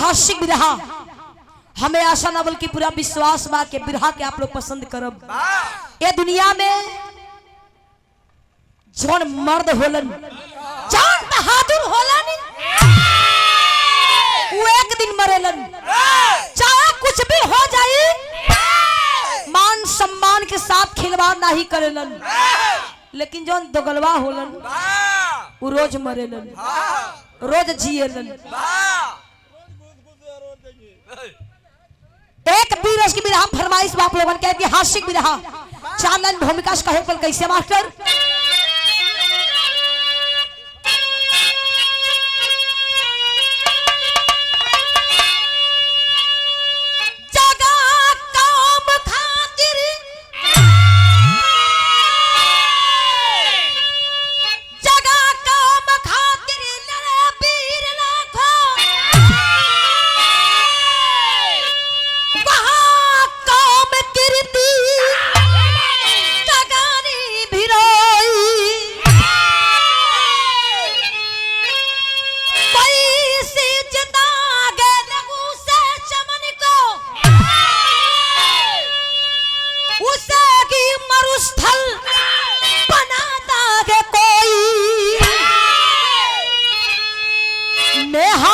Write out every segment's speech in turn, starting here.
ऐतिहासिक बिरहा हमें आशा ना बल्कि पूरा विश्वास बा के बिरहा के आप लोग पसंद करब। ये दुनिया में जौन मर्द होलन जौन बहादुर होलन वो एक दिन मरेलन, चाहे कुछ भी हो जाए मान सम्मान के साथ खिलवाड़ नहीं करेलन। लेकिन जौन दोगलवा होलन वो रोज मरेलन, रोज जिएलन। एक बीरस की बिरहा फरमाइश बाप लोगन के ऐतिहासिक बिरहा 4 लाइन भूमिका से कहे पल कैसे मास्टर।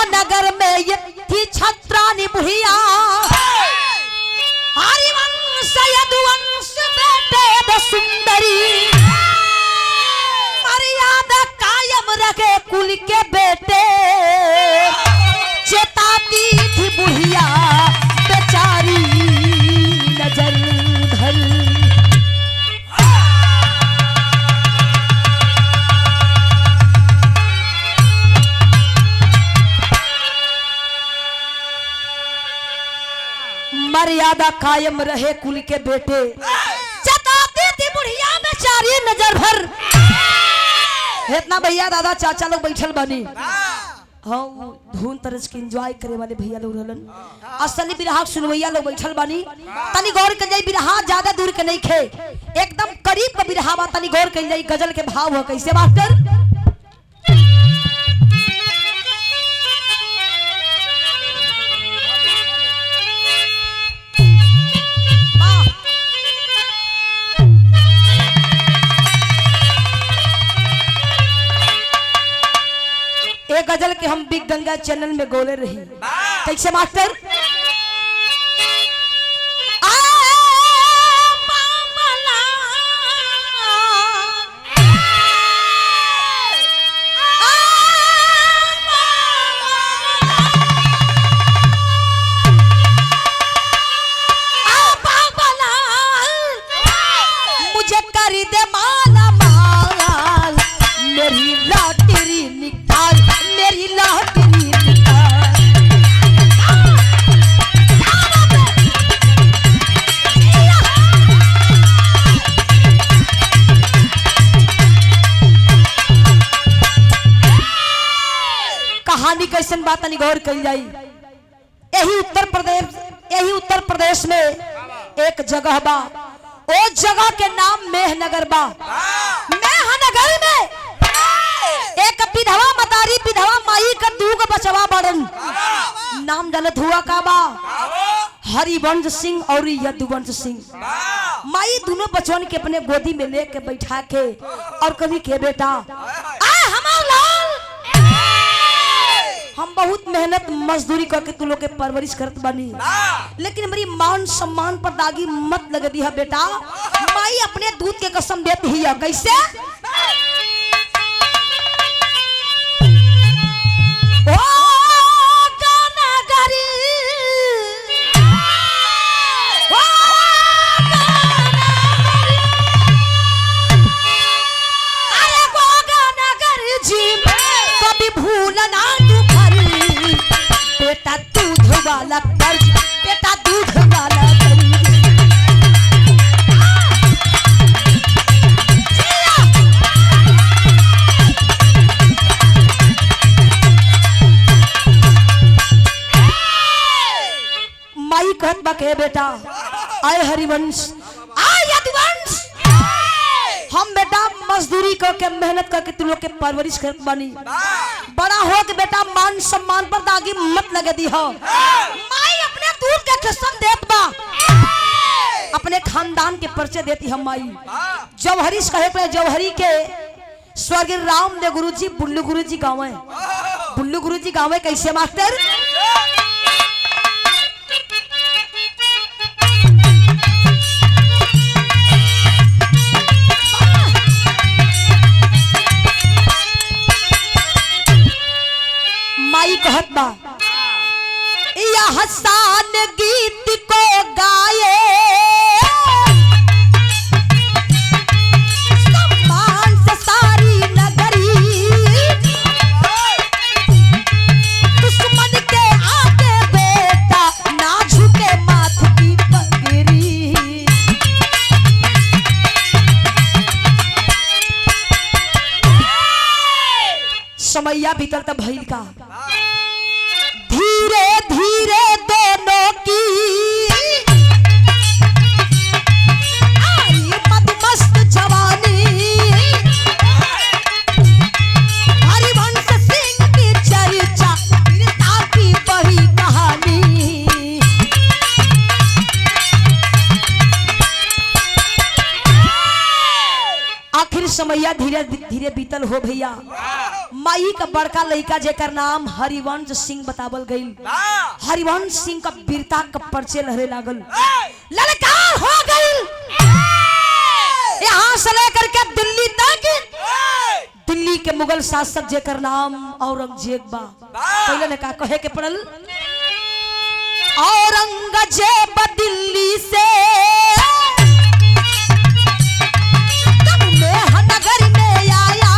नगर में ये थी छत्रानी बुढ़िया, हरिवंश यदुवंश बेटे द सुंदरी, मर्यादा कायम रखे कुल के बेटे, चेताती थी बुढ़िया बेचारी नजर धर। मर्यादा कायम रहे कुल के बेटे, चताती थी बुढ़िया बेचारी नजर भर। इतना भैया दादा चाचा लोग बैठल बनी, हाँ धून तरस के एंजॉय करे वाले भैया लोग रहलन। असली बिरहा सुनवैया लोग बैठल बनी। तनी गौर कर जाई, बिरहा ज्यादा दूर के नहीं खे, एकदम करीब का बिरहा बा। तनी गौर कर जाई, गजल के भाव हो कैसे मास्टर। एक गजल के हम बिग गंगा चैनल में गोले रही कैसे मास्टर। मुझे कर दे माला माल, मेरी लॉटरी निकाल, मेरी लॉटरी निकाल। कहानी कैसन बात नहीं गौर करी जाई। यही उत्तर प्रदेश में एक जगह बा, ओ जगह के नाम मेहनगर बा। मेहनगर में एक विधवा मतारी विधवा माई का दूग बचवा बड़न, नाम डालत हुआ का बा हरिवंश सिंह और यदुवंश सिंह। माई दोनों बचवन के अपने गोदी में लेके बैठा के और कभी के बेटा हमार लाल, हम बहुत मेहनत मजदूरी करके तू लोग के परवरिश करत बनी, लेकिन मेरी मान सम्मान पर दागी मत लग दी है बेटा। माई अपने दूध के कसम देती है कैसे। ओ गाना गरी, ओ गाना गरी, अरे वो गाना गरी जी कभी भूलना तू भरी, बेटा दूध वाला कर्ज, बेटा दूध वाला कर्ज। माई कहत बा के बेटा आए हरिवंश आए यदुवंश, हम बेटा मजदूरी करके मेहनत करके तुम लोग के परवरिश करत बानी, बड़ा हो के बेटा मान सम्मान पर दागी मत लगे दी हो। माई अपने दूध के किस्म देत बा, अपने खानदान के परिचय देती हम माई। जौहरी कहे पे जौहरी के स्वर्गीय रामदेव गुरुजी बुल्लू गुरुजी गाँव है। बुल्लू गुरुजी गाँव है कैसे मास्टर? माई कहत बा यह हसान गीत को गाए सम्मान से सारी नगरी, दुश्मन के आगे बेटा ना झुके माथ की पगड़ी। समैया बीतल त भइल का, धीरे धीरे दोनों की आई मदमस्त जवानी, हरिवंश सिंह की चर्चा वीरता की बही कहानी। आखिर समैया धीरे धीरे बीतल हो भैया। माई का बड़का लड़का जेकर नाम हरिवंश सिंह बतावल गई। हरिवंश सिंह का वीरता का परिचय लहरे लागल, ललकार हो गई। यहाँ से लेकर के दिल्ली तक दिल्ली के मुगल शासक जेकर नाम औरंगजेब बा। पहले ने का कहे के पड़ल, औरंगजेब दिल्ली से नगर में आया,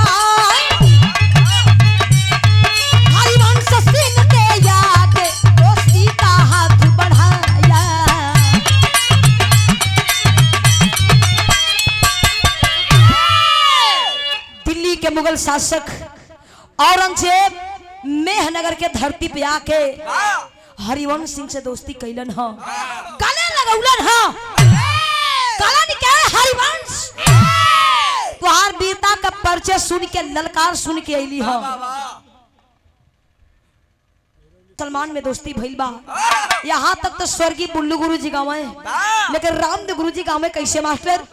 हरिवंश सिंह के आगे दोस्ती का हाथ बढ़ाया। दिल्ली के मुगल शासक औरंगजेब मेहनगर के धरती पे आके हरिवंश सिंह से दोस्ती कैलन ह, गले लगौलन ह। कलन के हरिवंश तुहार वीरता का परिचय सुन के ललकार सुन के अली हो। सलमान में दोस्ती भइल बा। यहाँ तक तो स्वर्गीय बुल्लू गुरु जी गाँव है, लेकिन रामदेव गुरु जी गाँव में कैसे मास्टर?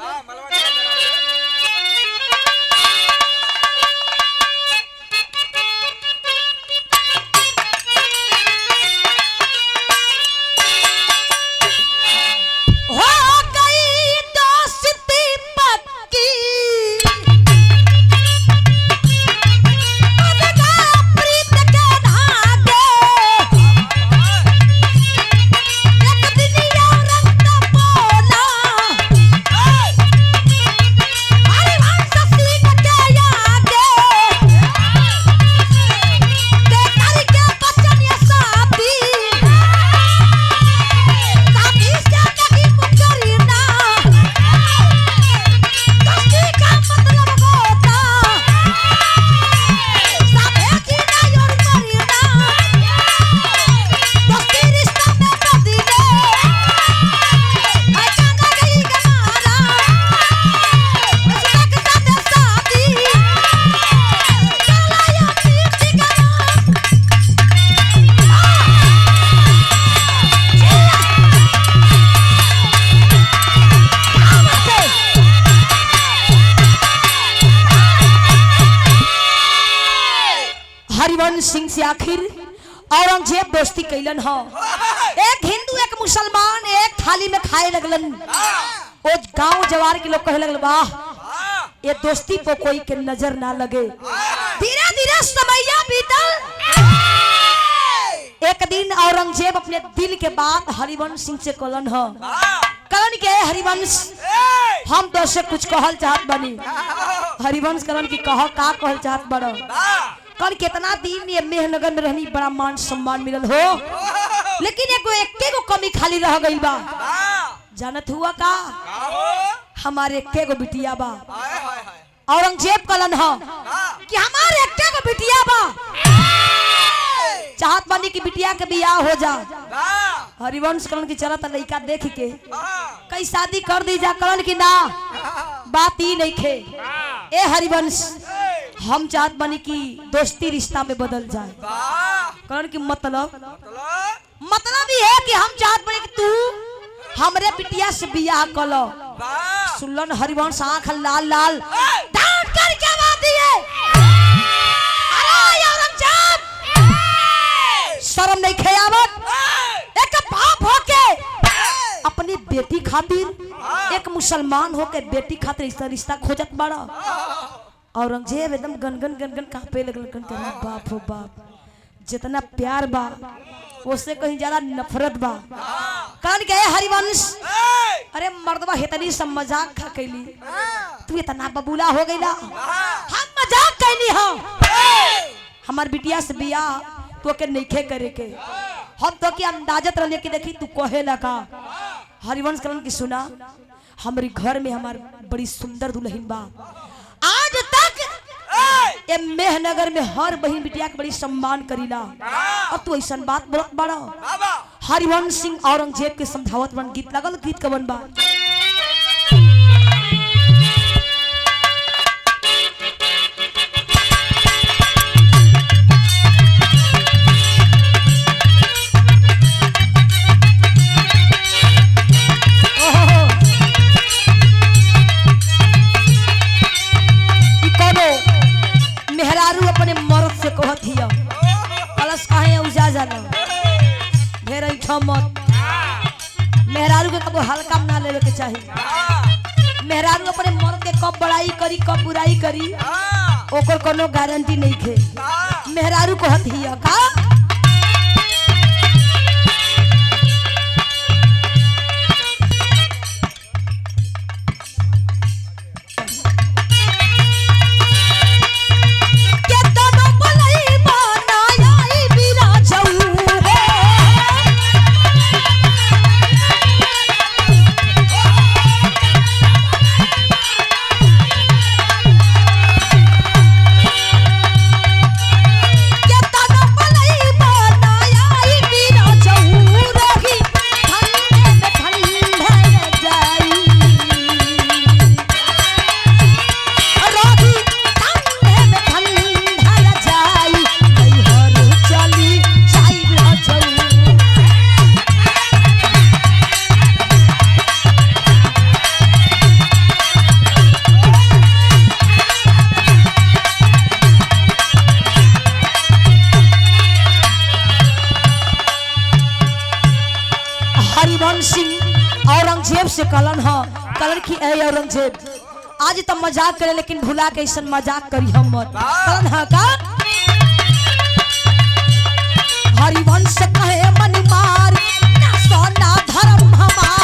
हरिवंश सिंह से आखिर औरंगजेब दोस्ती कैलन हो। एक हिंदू एक मुसलमान एक थाली में खाए लगलन। वो गांव जवार के लोग कहे लगल, वाह ये दोस्ती पर कोई के नजर ना लगे। धीरे धीरे समैया बीतल। एक दिन औरंगजेब अपने दिल के बात हरिवंश सिंह से कहलन हो। कहलन के हरिवंश हम तो से कुछ कहल चाहत बनी। हरिवंश कहलन की कहो का कहल चाहत बड़ो। कल कितना दिन ये मेहनगर में रहनी बड़ा मान सम्मान मिलल हो, लेकिन एके गो कमी खाली रह गई बा। जानत हुआ का? हमारे एके गो बिटिया बा। औरंगजेब कहलन हो कि हमारे एके गो बिटिया बा, चाहत बानी की बिटिया के बियाह हो जा। हरिवंश कहलन की चला लड़का देख के कई शादी कर दी जा। कहलन की ना, बात ही नहीं खे। ए हरिवंश हम चाहत बनी कि दोस्ती रिश्ता में बदल जाए। कारण कि मतलब ये है कि हम चाहत बनी कि तू हमरे बिटिया से बियाह कलो। सुनलन हरिवंश आंख लाल लाल डांट कर क्या बात है? अरे औरंगजेब शर्म नहीं खेयावत? एक बाप होके अपनी बेटी खातिर, एक मुसलमान होके बेटी खातिर इस रिश्ता खोजत बड़ा। औरंगजेब एकदम गनगन गनगन कांपे लगल। बाप हो बाप, जितना प्यार बा उससे कहीं ज्यादा नफरत बा। कारण के हरिवंश, अरे मर्दवा इतनी सब मजाक खा कैली, तू इतना बबूला हो गईला। हम मजाक कैली, हमार बिटिया से बियाह तो के नइखे करे के। हम तो की अंदाजत रहले कि देखी तू कहे लगा। हरिवंश करण की सुना, हमारी घर में हमार बड़ी सुंदर दुल्हन बा। आज तक ये मेहनगर में हर बहन बिटिया के बड़ी सम्मान करीला, और तू ऐसा बात बोलत बड़ा। हरिवंश सिंह औरंगजेब के समझावत बन गीत लगल। गीत कवन बा? मेहरारू अपने मर्द से कहत हिया, कलश काहे उजा जाला ढेर ऐठा मत। मेहरारू के कबो हल्का ना लेवे के चाहिए। मेहरारू अपने मर्द के कब बड़ाई करी कब बुराई करी ओकर कोनो गारंटी नहीं थे। मेहरारू कहत हिया का औरंगजेब से कलन कलन की ए औरंगजेब आज तो मजाक करे लेकिन भुला के ऐसा मजाक करी हम मत। कलन का हरिवंश कहे मन मार ना सोना धर्म हमार।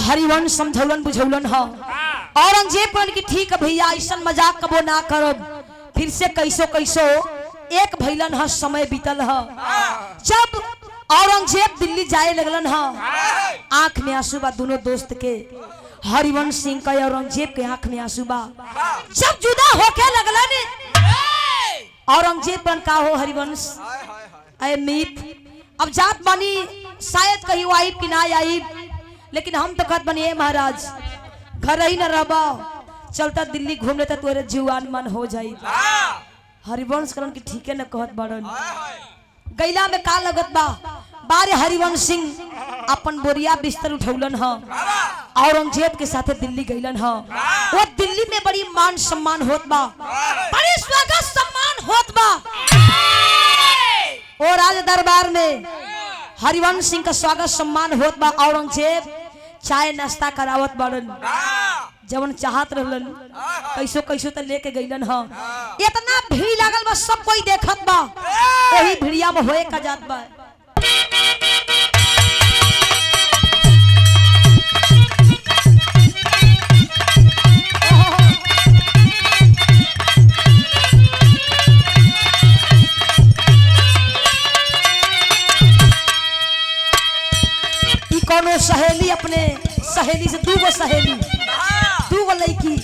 हरिवंश समझौलन बुझौलन ह। औरंगजेब कहन कि ठीक है भैया ऐसा मजाक कबो ना करब। फिर से कैसो कैसो एक भैलन ह, समय बीतल ह। जब औरंगजेब दिल्ली जाए लगलन ह, आंख में आंसू बा दोनों दोस्त के। हरिवंश सिंह का औरंगजेब के आंख में आंसू बा। जब जुदा होके लगलन औरंगजेब बन का हो हरिवंश अरे मीत अब जात बानी शायद कहीं आईब कि ना आईब, लेकिन हम तो कहत बनी महाराज घर ही न रहबा, चलता दिल्ली घूम लेता तोरे जीवान मन हो जाई। हरिवंश करन की ठीक है न कहत बड़न। गैला में का लगत बा बारे हरिवंश सिंह अपन बोरिया बिस्तर उठौलन ह। औरंगजेब के साथे दिल्ली गईलन ह। वो दिल्ली में बड़ी मान सम्मान होत बा, बड़ी स्वागत सम्मान होत बा। और राज दरबार में हरिवंश सिंह का स्वागत सम्मान होत बा। औरंगजेब चाय नाश्ता करावत बाड़न, जवन चाहत रहलन कैसो कैसो तो लेके गईलन ह। इतना भीड़ लागल बा, सब कोई देखत बा, वही भिड़िया में होए का जात बा। कोनो सहेली अपने सहेली से दूगो सहेली दूगो लड़की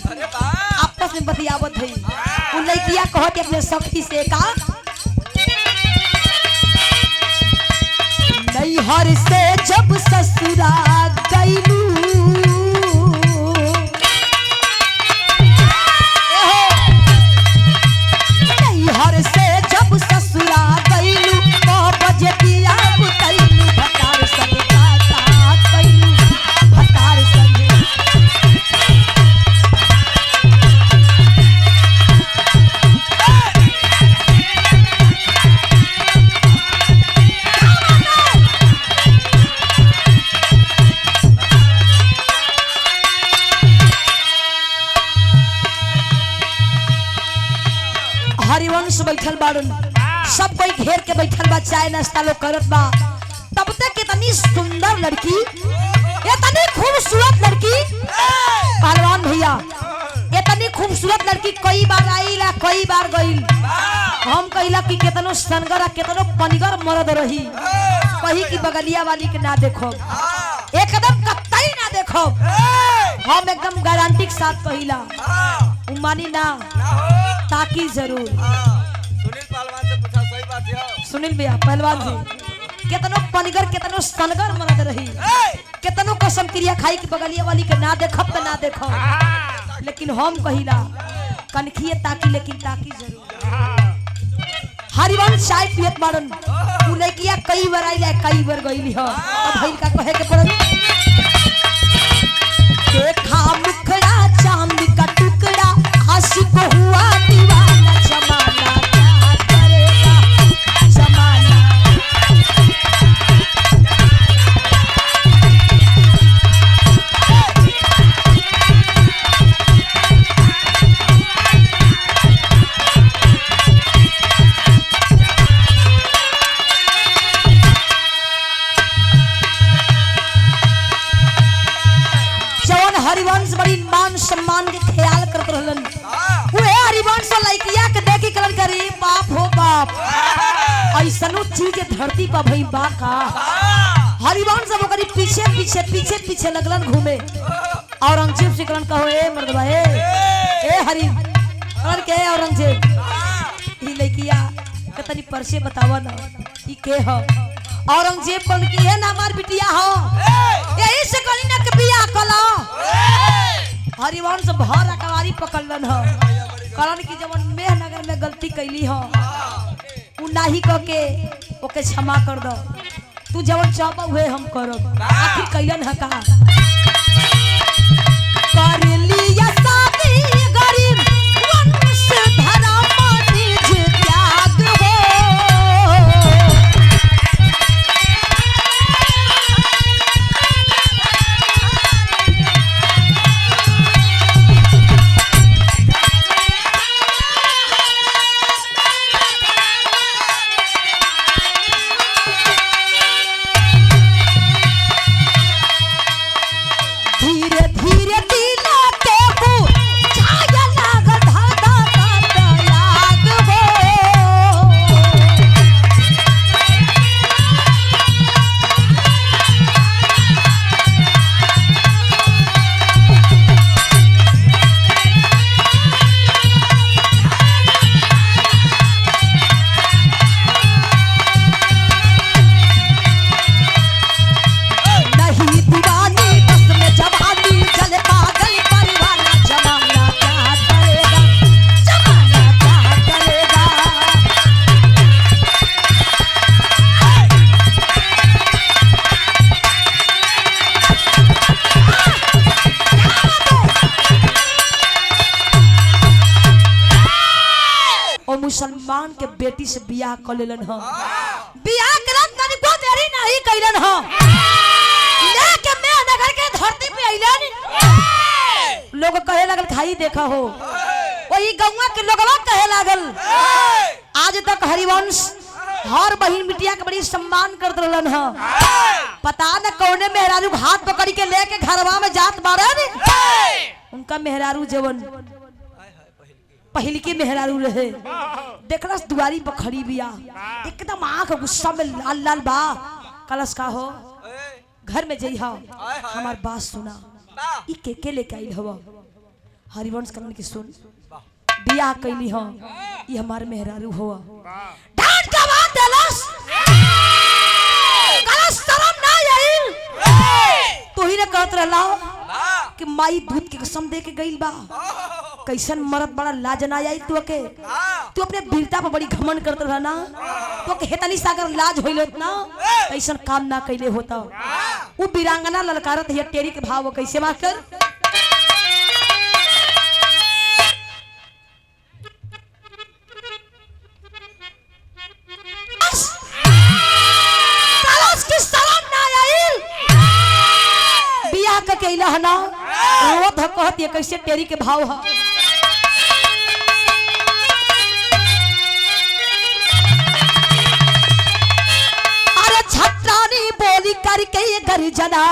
आपस में बतियावत है। उन लड़कियां कहत अपने सखी से का नैहर से जब ससुरा गईलू, नैहर से जब ससुरा गईलू तो बजे दिया बुतैलू भतार संग हरिवंश बैठल बाड़न, सब कोई घेर के बैठल बा, चाय नाश्ता लोग करत बा। तब तक इतनी सुंदर लड़की, इतनी खूबसूरत लड़की, पहलवान भैया इतनी खूबसूरत लड़की कई बार आईला कई बार गईल। हम कहिला कि कितनो सनगर कितनो पनिगर मरद रही, कही कि बगलिया वाली के ना देखो, एकदम कतई ना देखो। हम एकदम गारंटी के साथ कहिला, उमानी ना ताकि जरूर। सुनील पहलवान से पूछा, सही बात है। सुनील भैया पहलवान जी कितनो पनिगर कितनो सनगर मरद रही, कितनो कसम क्रिया खाई कि बगलिया वाली के ना देखब तो ना देखब, लेकिन हम कहिला कनखिए ताकि, लेकिन ताकि जरूर। हरिवंश चाय पियत बाड़न, उ लड़किया कई बार आइला कई बार गईली ह। अब भइल का कहे के पड़ल, देखा मुखड़ा चांद का टुकड़ा आशिक हुआ दीवाना, जमाना क्या करेगा जमाना। जवन हरिवंश बड़ी मान सम्मान के ख्याल करत रहलन, उहे हरिवंश लइकिया के देखी कलन करी बाप हो बाप, ऐसनो चीज धरती पर भई बा का। हरिवंश सब ओकरी पीछे पीछे पीछे पीछे लगलन घूमे। औरंगजेब से कलन कहो ए मर्दबा ए हरि और के औरंगजेब ई लइकिया कतनी परसे बतावा ना ई के ह। औरंगजेब कल की है ना हमार बिटिया हो, यही से कली ना के बियाह कला। हरिवंश भर अकवारी पकड़लन ह, कलन की जवन मेहनगर में गलती कैली ह उ नाही क के ओके क्षमा कर दो, तू जवन चाहबा उहे हम करब। आखिर कैलन ह का कर लिया शादी गरीब वंश धरा निज त्याग हो। धीरे धीरे तिलक मुसलमान के बेटी से बियाह कर लेलन ह। बियाह करन तनिको देरी नहीं कैलन ह। लेके मेहनगर के धरती पे अइलन। लोग कहे लगल खाई देखा हो, वही गौवा के लोगवा कहे लागल। आज तक हरिवंश हर बहिन बिटिया के बड़ी सम्मान करत रहलन ह। पता न कौने मेहरारू हाथ पकड़ के लेके घरवा में जात बाड़न। उनका मेहरारू जवन पहली के मेहरारू रहे, देखलस दुआरी पर खड़ी बिया, एकदम आंख गुस्सा में लाल लाल बा। कलश का हो, घर में जइहा, हमार बात सुना। ई के लेके आइल हवा? हरिवंश करण की सुन, बियाह कैली हो, ई हमार मेहरारू हुआ। डांट का बात देलस, कलश शर्म ना आइल। तू ही ने कहत रहला कि माई दूध की कसम दे के गइल बा। कैसन मरद बड़ा लाज ना आई तू के? तू अपने वीरता पर बड़ी घमंड करत रहा ना, तो के हेतनी सागर लाज होइल होत ना, कैसन काम ना कैले होता। वो वीरांगना ललकारत है टेरी के भाव कैसे मास्टर? बियाह का कैला है ना, वो कहती है कैसे टेरी के भाव है। अरे छत्रानी बोली करके ये गर्जना,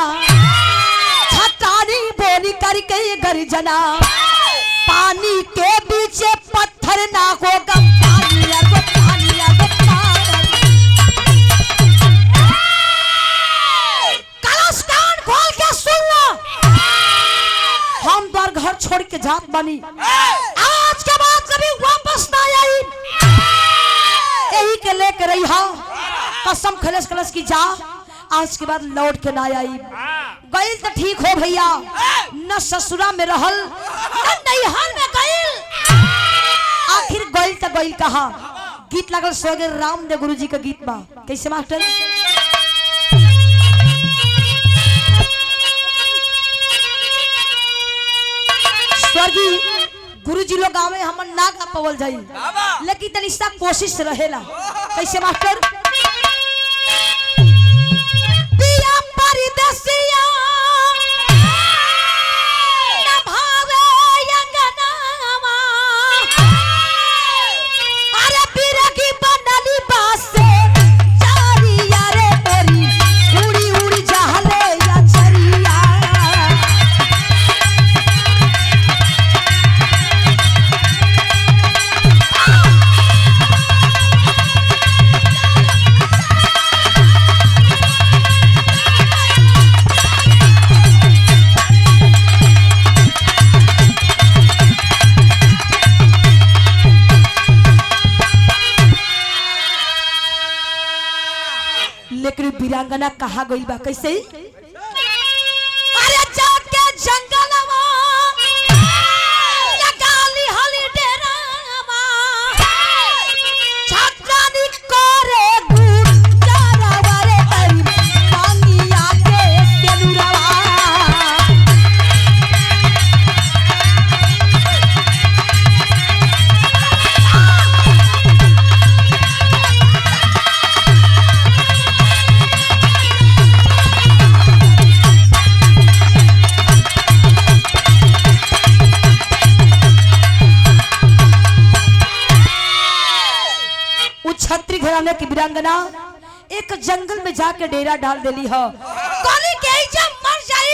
छत्रानी बोली करके ये गर्जना, पानी के बीच पत्थर ना होगा, पानी को पानी को कलश कान खोल के सुन लो। हम द्वार घर छोड़ के जात बनी, आज के बाद कभी वापस ना आई। यही के लेके रही हा, कसम खलस कलश की जा, आज के बाद लौट के ना आई। गइल तो ठीक हो भैया, न ससुरा में रहल न नैहर में गइल, आखिर गइल तो गइल कहा। गीत लगल सोगे रामदेव गुरु जी का गीत बा, कैसे मास्टर? स्वर्गीय गुरुजी लोग आवे हमन ना गा पवल जाई, लेकिन तनिसा कोशिश रहेला। कैसे मास्टर? पिया परदेसिया न भावे अंगनावा, अरे बिरगी बनली बासे चारिया रे तोरी, उड़ी उड़ी जाहले या चरिया। लेकिन वीरांगना कहा गई बा कैसे? अरे जाके जंगलवा लगाली हली डेरामा, छत्रानी करे गुजरावा रे तरी मांगिया के सेनुरवा। छत्री घराने की वीरांगना एक जंगल में जाके डेरा डाल देली हो। कली के जब मर जाई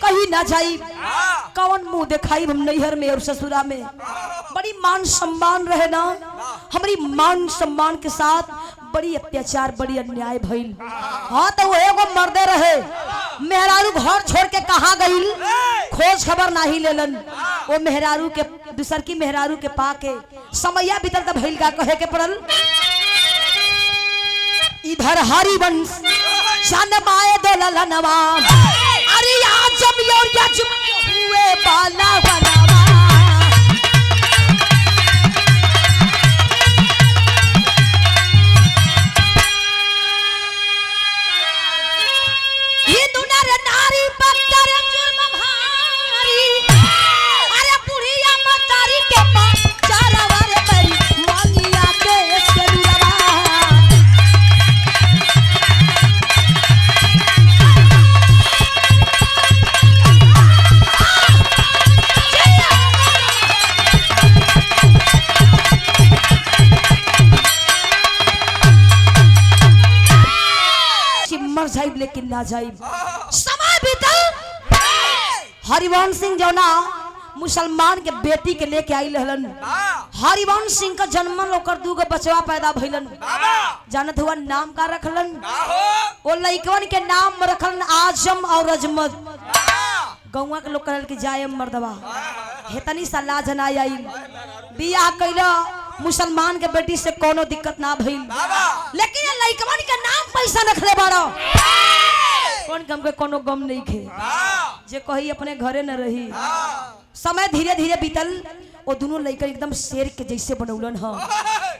कहीं ना जाई, कौन मुंह दिखाई हम नैहर में और ससुरा में। बड़ी मान सम्मान रहे ना, हमारी मान सम्मान के साथ बड़ी अत्याचार बड़ी अन्याय भइल। हाँ तो वो एगो मर्दे रहे, मेहरारू घर छोड़ के कहाँ गइल, खोज खबर नहीं लेलन। वो मेहरारू के दूसर की मेहरारू के पाके समैया बीतल त भइल का कहे के पड़ल। इधर हरिवंश जन्माए दोलनवा, अरे आजम और यजम हुए बाला बनवा। हिंदू नर नारी पत्थर जुर्म भारी, अरे बुढ़िया मतारी के पास चारवर करी लेकिन ना जाई। समय बीतल, हरिवंश सिंह जो ना मुसलमान के बेटी के लेके आई रहलन। हरिवंश सिंह का जन्मन ओकर दूगो बचवा पैदा भइलन। जानत हुआ नाम का रखलन? वो लइकवन के नाम रखलन आजम और अजमत। गौवा के लोग कहल कि जायम मर्दवा हेतनी सा लाज ना आई। बियाह कैला मुसलमान के बेटी से कोनो दिक्कत ना भइल, लेकिन ये लइकवन के नाम पैसा रखले बाड़ो। कौन गम के कोनो गम नहीं खे, जे कही अपने घरे न रही। समय धीरे धीरे बीतल, वो दोनों लइका एकदम शेर के जैसे बनौलन ह,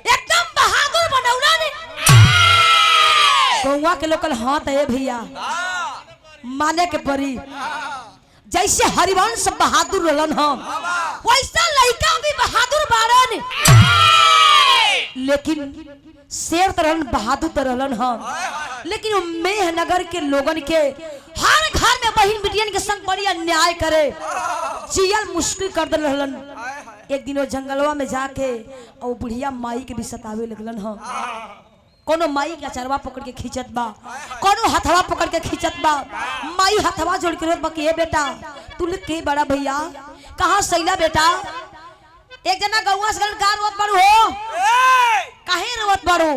एकदम बहादुर बनौलन। गौवा के लोग हाँ तो भैया माने के परी। जैसे हरिवंश बहादुर रहलन हम, वैसा लइका भी बहादुर बाड़न। लेकिन शेर तो रहलन, बहादुर तो रहलन हम। लेकिन मेहनगर के लोगन के हर घर में बहन बिटियन के संग बड़ी अन्याय करे, जियल मुश्किल कर दे रहलन। एक दिन वो जंगलवा में जाके और बुढ़िया माई के भी सतावे लगलन हम। कोनो माई के अचरवा पकड़ के खींचत बा, कोनो हथवा पकड़ के खींचत बा। माई हथवा जोड़ के रोत बा कि ए बेटा तू के बड़ा भैया कहाँ सैला बेटा। एक जना गौवा से का रोत बारू हो, काहे रोत बारू?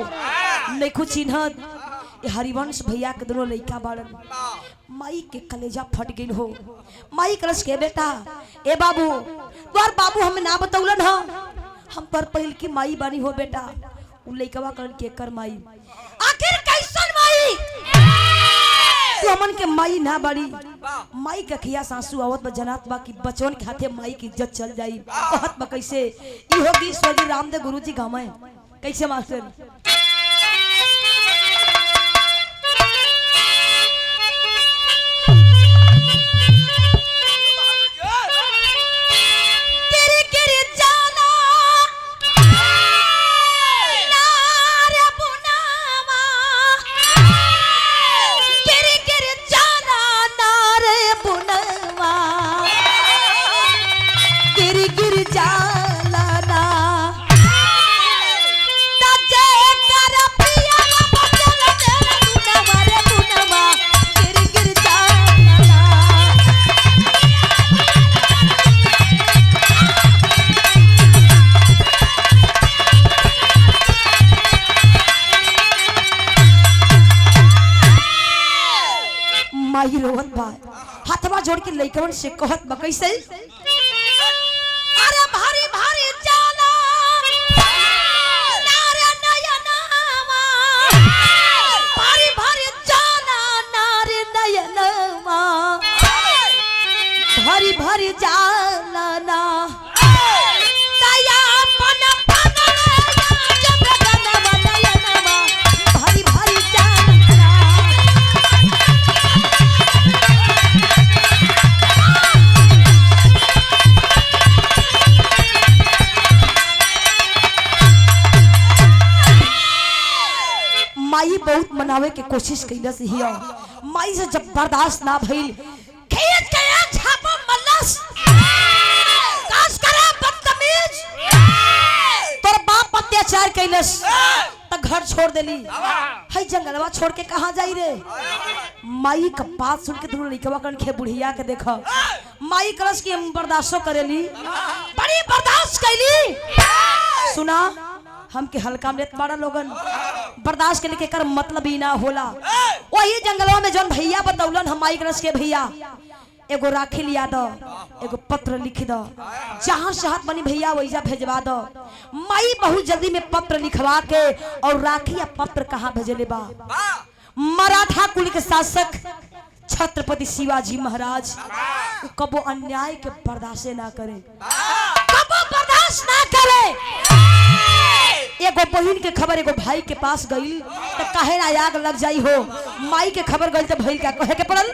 देखो चिन्हत ये हरिवंश भैया के दोनों लइका बाड़न। माई के कलेजा फट गइल हो। माई कलश के बेटा ए बाबू तोर बाबू हमें ना बतौलन ह, हम पर पहिल की माई बानी हो बेटा। उ लइकवा करन के कर माई, आखिर कैसन माई तू हमन के माई ना बाड़ी। माई के खिया सासू आवत बा, जनात बा कि बचवन के हाथे माई की इज्जत चल जाई। कहत बा कैसे ई होगी स्वर्गीय रामदेव गुरुजी गावे कैसे मास्टर। माही रोहत बा, हाथवा जोड़ के लइकवन से कहत बा कैसे। अरे भारी भारी जाला नारे नयनमा, भारी भारी जाला नारे नयनमा, भारी भारी जाला ना तया पन जब गनवा नयनमा, भारी भारी जाला। माई बहुत मनावे के कोशिश कैलस हिया, माई से जब बर्दाश्त ना भइल खींच के एक छापा मल्लस। काश करे बदतमीज, तोर बाप अत्याचार कैलस त घर छोड़ देली, हई जंगलवा छोड़ के कहां जाई रे। माई का बात सुन के दोनों लइकवा कन के बुढ़िया के देखा। माई कलस की हम बर्दाश्तो करेली, बड़ी बर्दाश्त कैली। सुना हमके हल्का में बड़ा लोगन बर्दाश्त के लिए कर मतलब ही ना होला। वही जंगलवा में जौन भैया बतौलन हम माई कलश के भैया एगो राखी लिया दो, एगो पत्र लिख दो, जहां शहद बनी भैया वहीजा भेजवा दो। माई बहुत जल्दी में पत्र लिखवा के और राखी या पत्र कहाँ भेजले बा, मराठा कुल के शासक छत्रपति शिवाजी महाराज। कबो अन्याय के बर्दाश्त ना करे, कबो बर्दाश्त ना करे। एगो बहन के खबर एगो भाई के पास गई तो कहे ना आग लग जाई हो। माई के खबर गई तो भाई क्या कहे के पड़ल।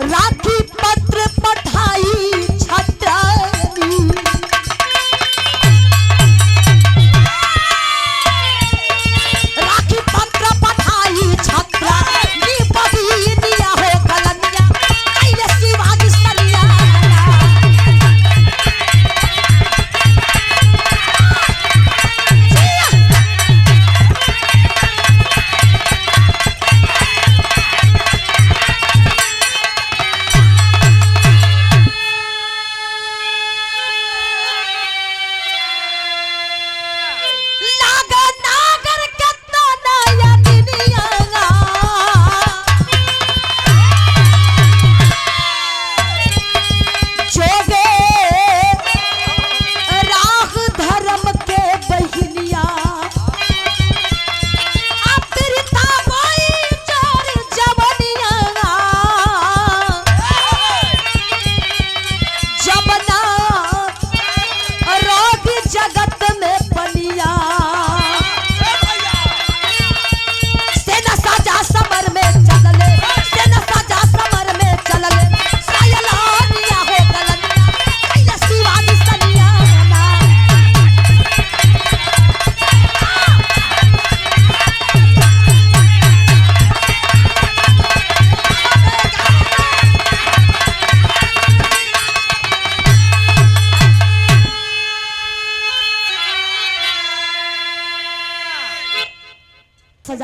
राखी पत्र पठाई छत्रानी, राखी पत्र पठाई छत्रानी, बहिनिया हो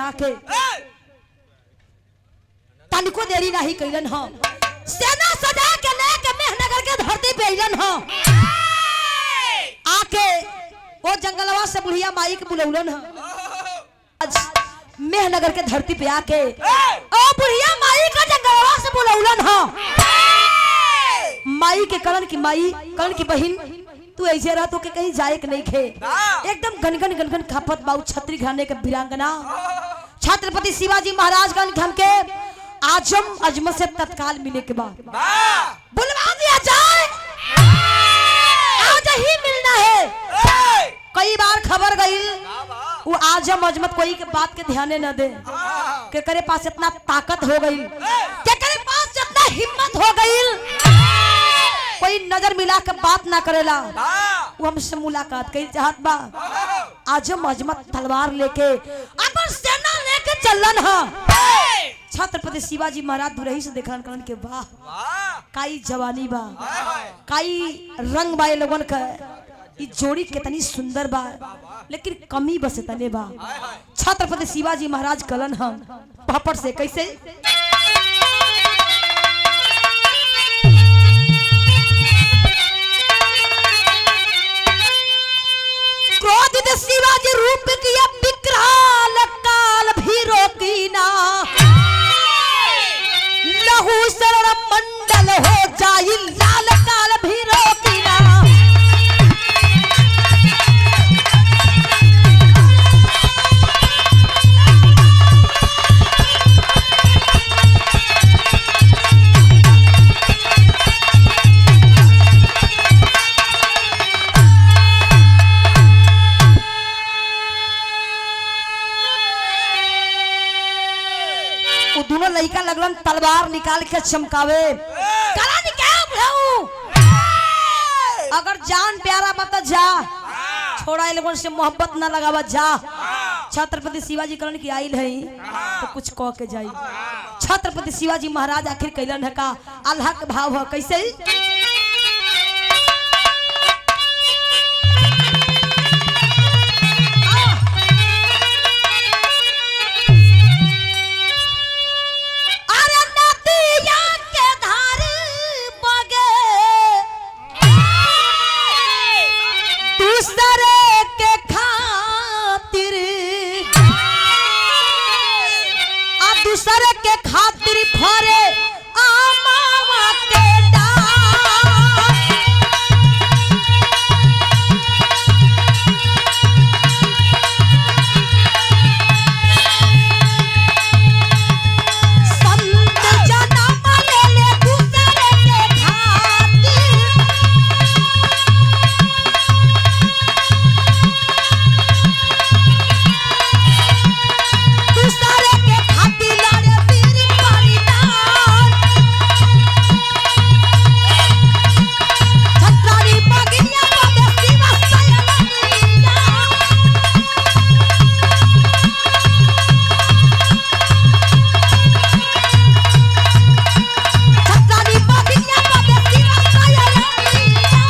आके तनिको देरी नहीं कैलन ह सेना सजा के लेके मेहनगर के धरती पे अइलन ह आके वो जंगलवा से बुढ़िया माई के बुलौलन ह आज मेहनगर के धरती पे आके ओ बुढ़िया माई का जंगलवा से बुलौलन ह माई के करण की बहन तू ऐसे रह तो के कहीं जाए के नहीं खे एकदम गनगन गनगन खापत बाऊ छत्री घराने के वीरांगना छत्रपति शिवाजी महाराज का हम के आजम अजमत से तत्काल मिले के बाद बुलवा दिया जाए आज ही मिलना है। कई बार खबर गई वो आजम अजमत कोई के बात के ध्यान न दे के करे पास इतना ताकत हो गई के करे पास इतना हिम्मत हो गई कोई नजर मिला के बात ना करेला वो हमसे मुलाकात कई चाहत बा आजम अजमत तलवार लेके अपन सेना लेके चलन ह छत्रपति शिवाजी महाराज दुरही से देखलन करन के वाह काई जवानी बा काई रंग बा लोगन का ई जोड़ी कितनी सुंदर बा लेकिन कमी बस तने बा छत्रपति शिवाजी महाराज कलन हम पापड़ से कैसे क्रोधित शिवाजी रूप किया विकराल काल भी रोकी ना लहू शरण मंडल हो जाई लाल काल भी रोकी ना दोनों लड़का लगलन तलवार निकाल के चमकावे कला निकाल अगर जान प्यारा मत जा छोड़ा लोगों से मोहब्बत न लगावा जा छत्रपति शिवाजी करण की आइल है तो कुछ कह के जाई छत्रपति शिवाजी महाराज आखिर कैलन है का अल्लाह के भाव है कैसे दूसरे के खातिर फरे आमावा के डाल संत जनम ले ले दूसरे के खातिर दूसरे के खातिर लाड़े पीर परिदान छत्रारी बगिया बदे शिवा सयनिया छत्रारी बगिया बदे शिवा सयनिया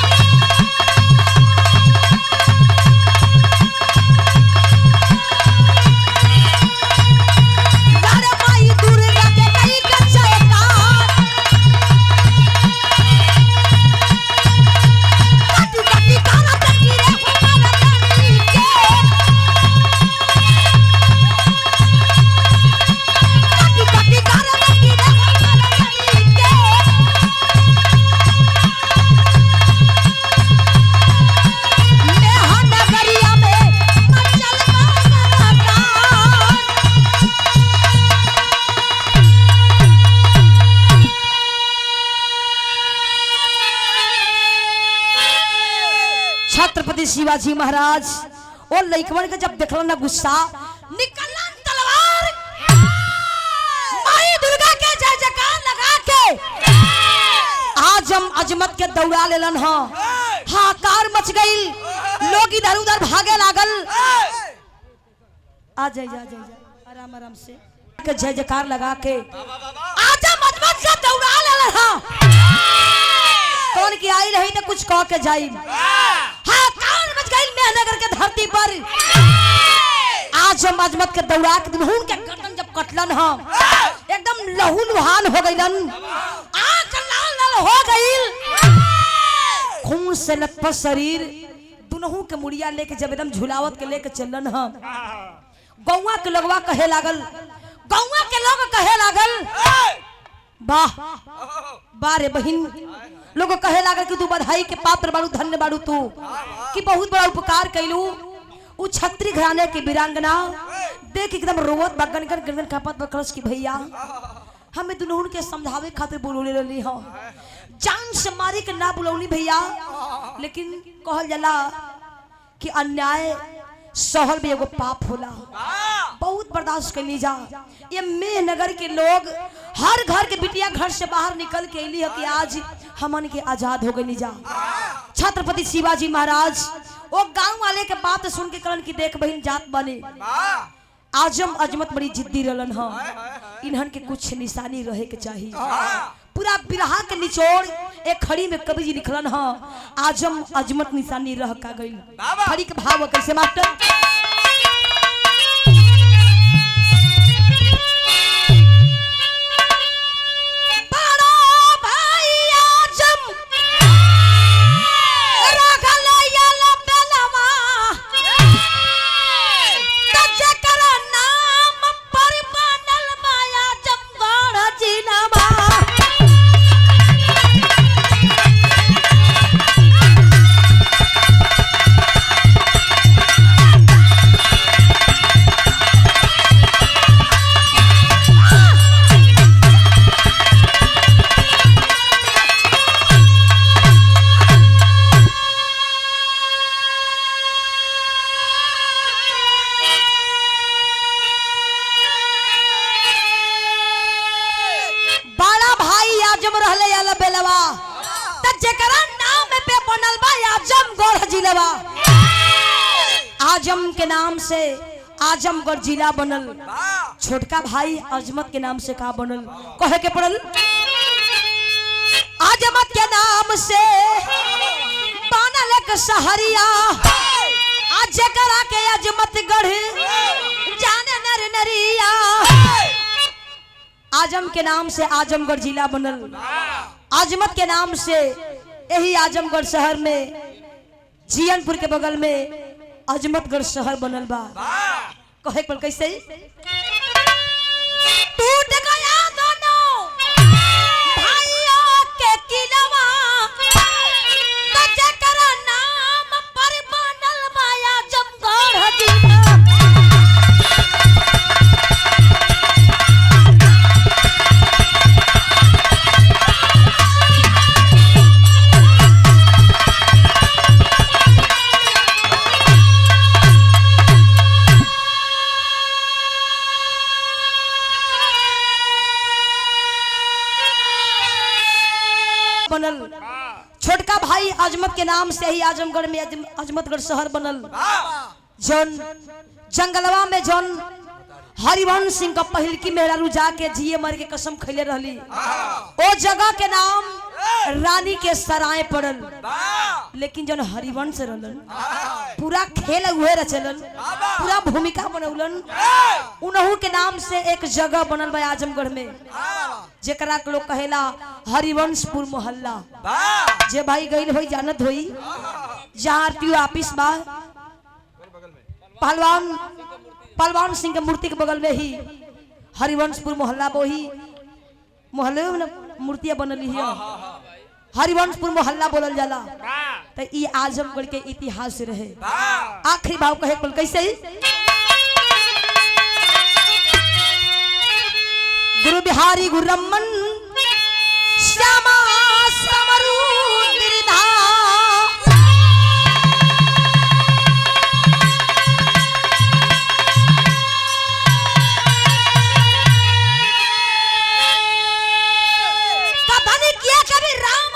लाड़े माई दुर्गा के कई गचयकार काटी काटी काला तकीरे हो मरदानी के काटी काटी काला तकीरे हो मरदानी के मेहनगरिया में मचल महाराज छत्रपति शिवाजी महाराज और लइकवन के जब देखलन ना गुस्सा निकलन तलवार माई दुर्गा के जय जयकार लगा के आजम अजमत के दौड़ा लेलन ह हाकार मच गई लोग इधर उधर भागे लागल आ जाए आराम आराम से के जय जयकार लगा के आजम अजमत के दौड़ा लेलन ह कौन की आई रही तो कुछ कह के जाई हाँ कान मच गई मेहनगर के धरती पर आजम अजमत के दौड़ा के दुल्हन के गर्दन जब कटलन हम एकदम लहू लुहान हो गइलन, आंख लाल लाल हो गइल, खून से लथपथ शरीर, दुनहु के मुड़िया लेके जब एकदम झुलावत के लेके चलन हम। गौवा के लोगवा कहे लागल, गौवा के लोग कहे लागल वाह वाह रे बहिन, लोग कहे लागल कि तू बधाई के पात्र बाड़ू, धन्य बाड़ू तू कि बहुत बड़ा उपकार कैलू। उ छत्री घराने के वीरांगना देख एकदम रोवत बगन कर गर्दन कापत बकरस की भैया हमें दुनहुन के समझावे खातिर बोलौले रहली हो, जान से मारी के ना बुलौनी भैया, लेकिन कहल जाला कि अन्याय सहल भी एगो पाप होला, बहुत बर्दाश्त कैली जा। ये मेहनगर के लोग हर घर के बिटिया घर से बाहर निकल के अली है कि आज हमन के आजाद हो गई जा। छत्रपति शिवाजी महाराज वो गांव वाले के बात सुन के कहलन कि देख बहन जात बने, आजम अजमत बड़ी जिद्दी रहलन ह, इन्हन के कुछ निशानी रहे के चाहिए। पूरा बिरहा के निचोड़ एक खड़ी में कवि जी लिखलन ह, आजम अजमत निशानी रह का गइल। खड़ी के भाव कैसे मास्टर, आजम के नाम से आजमगढ़ जिला बनल, छोटका भाई अजमत के नाम से का बनल, कहे के पड़ल आजमत के नाम से बनल एक शहरिया, आज करा के अजमतगढ़ जाने नर नरिया। आजम के नाम से आजमगढ़ जिला बनल, अजमत के नाम से यही आजमगढ़ शहर में जियनपुर के बगल में अजमतगढ़ शहर बनल बा। कहे पर कैसे टूट गया दोनों भाइयों के किलवा, जेकर नाम पर बनल बा आजमगढ़ जिला। बनल छोटका भाई अजमत के नाम से ही आजमगढ़ में अजमतगढ़ शहर बनल। जौन जंगलवा में जौन हरिवंश सिंह का पहल की मेहरारू जाके जिए मर के कसम खैले रहली, ओ जगह के नाम रानी के सराय पड़ल। लेकिन जौन हरिवंश रहलन पूरा खेल हुए रचलन, पूरा भूमिका बनौलन, उनहु के नाम से एक जगह बनल बा आजमगढ़ में, जेकरा के लोग कहेला हरिवंशपुर मोहल्ला। जे भाई गइल होई जानत होई, जहाँ आरटीओ ऑफिस बा पहलवान सिंह के मूर्ति के बगल में ही हरिवंशपुर मोहल्ला, वही मोहल्ले में मूर्तियां बनली है, हरिवंशपुर मोहल्ला बोलल जाला। तो ये आजमगढ़ के इतिहास रहे। आखिरी भाव कहे कुल कैसे गुरु बिहारी गुरु रमन श्यामा समरू गिरधा, कभी राम